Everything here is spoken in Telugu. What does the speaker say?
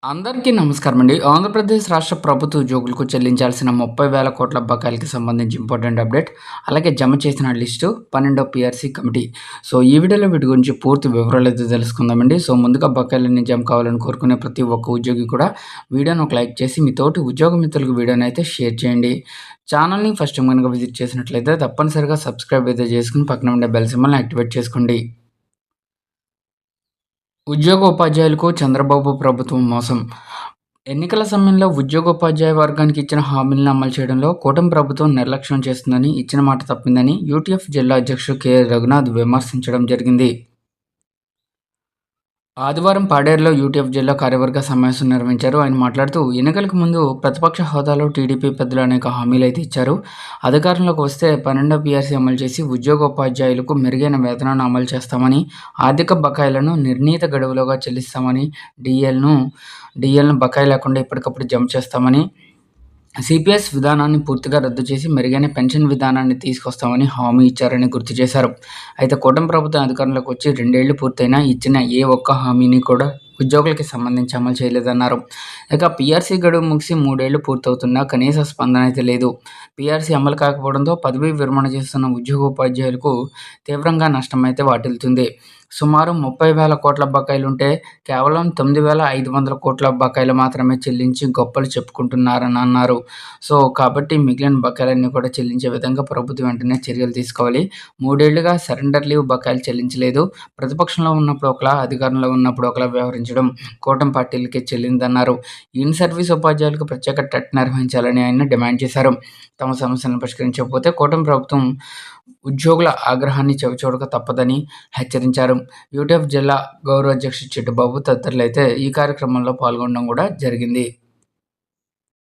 అందరికీ నమస్కారం అండి. ఆంధ్రప్రదేశ్ రాష్ట్ర ప్రభుత్వ ఉద్యోగులకు చెల్లించాల్సిన 30,000 కోట్ల బకాయిలకి సంబంధించి ఇంపార్టెంట్ అప్డేట్. అలాగే జమ చేసిన లిస్టు 12వ పీఆర్సీ కమిటీ. సో, ఈ వీడియోలో వీటి గురించి పూర్తి వివరాలైతే తెలుసుకుందామండి. సో, ముందుగా బకాయిలన్నీ జమ కావాలని కోరుకునే ప్రతి ఒక్క ఉద్యోగి కూడా వీడియోని ఒక లైక్ చేసి మీ తోటి ఉద్యోగ మిత్రులకు వీడియోని అయితే షేర్ చేయండి. ఛానల్‌ని ఫస్ట్ టైం గనుక విజిట్ చేసినట్లయితే తప్పనిసరిగా సబ్స్క్రైబ్ అయితే చేసుకొని పక్కన ఉండే బెల్ సింబల్‌ని యాక్టివేట్ చేసుకోండి. ఉద్యోగోపాధ్యాయులకు చంద్రబాబు ప్రభుత్వం మోసం. ఎన్నికల సమయంలో ఉద్యోగోపాధ్యాయ వర్గానికి ఇచ్చిన హామీలను అమలు చేయడంలో కూటమి ప్రభుత్వం నిర్లక్ష్యం చేస్తుందని, ఇచ్చిన మాట తప్పిందని యూటీఎఫ్ జిల్లా అధ్యక్షుడు కె. రఘునాథ్ విమర్శించడం జరిగింది. ఆదివారం పాడేరులో యూటీఎఫ్ జిల్లా కార్యవర్గ సమావేశం నిర్వహించారు. ఆయన మాట్లాడుతూ, ఎన్నికలకు ముందు ప్రతిపక్ష హోదాలో టీడీపీ పెద్దలు అనేక హామీలైతే ఇచ్చారు. అధికారంలోకి వస్తే 12వ పీఆర్సీ అమలు చేసి ఉద్యోగోపాధ్యాయులకు మెరుగైన వేతనాన్ని అమలు చేస్తామని, ఆర్థిక బకాయిలను నిర్ణీత గడువులోగా చెల్లిస్తామని, డీఎల్ను బకాయి లేకుండా ఎప్పటికప్పుడు జమ చేస్తామని, సిపిఎస్ విధానాన్ని పూర్తిగా రద్దు చేసి మెరుగైన పెన్షన్ విధానాన్ని తీసుకొస్తామని హామీ ఇచ్చారని గుర్తు చేశారు. అయితే కూటమి ప్రభుత్వం అధికారంలోకి వచ్చి 2 ఏళ్లు పూర్తయినా ఇచ్చిన ఏ ఒక్క హామీని కూడా ఉద్యోగులకి సంబంధించి అమలు చేయలేదన్నారు. ఇక పీఆర్సీ గడువు ముగిసి 3 ఏళ్లు పూర్తవుతున్నా కనీస స్పందన అయితే లేదు. పీఆర్సీ అమలు కాకపోవడంతో పదవీ విరమణ చేస్తున్న ఉద్యోగోపాధ్యాయులకు తీవ్రంగా నష్టమైతే వాటిల్లుతుంది. సుమారు 30,000 కోట్ల బకాయిలుంటే కేవలం 9,500 కోట్ల బకాయిలు మాత్రమే చెల్లించి గొప్పలు చెప్పుకుంటున్నారని అన్నారు. సో, కాబట్టి మిగిలిన బకాయిలన్నీ కూడా చెల్లించే విధంగా ప్రభుత్వం వెంటనే చర్యలు తీసుకోవాలి. 3 ఏళ్లుగా సరెండర్ లీవ్ బకాయిలు చెల్లించలేదు. ప్రతిపక్షంలో ఉన్నప్పుడు ఒకలా, అధికారంలో ఉన్నప్పుడు ఒకలా వ్యవహరించడం కూటమి పార్టీలకే చెల్లిందన్నారు. ఇన్ సర్వీస్ ఉపాధ్యాయులకు ప్రత్యేక టెట్ నిర్వహించాలని ఆయన డిమాండ్ చేశారు. తమ సమస్యలను పరిష్కరించకపోతే కూటమి ప్రభుత్వం ఉద్యోగుల ఆగ్రహాన్ని చవిచూడక తప్పదని హెచ్చరించారు. యూటీఎఫ్ జిల్లా గౌరవ అధ్యక్షుడు చిట్టిబాబు తదితరులైతే ఈ కార్యక్రమంలో పాల్గొనడం కూడా జరిగింది.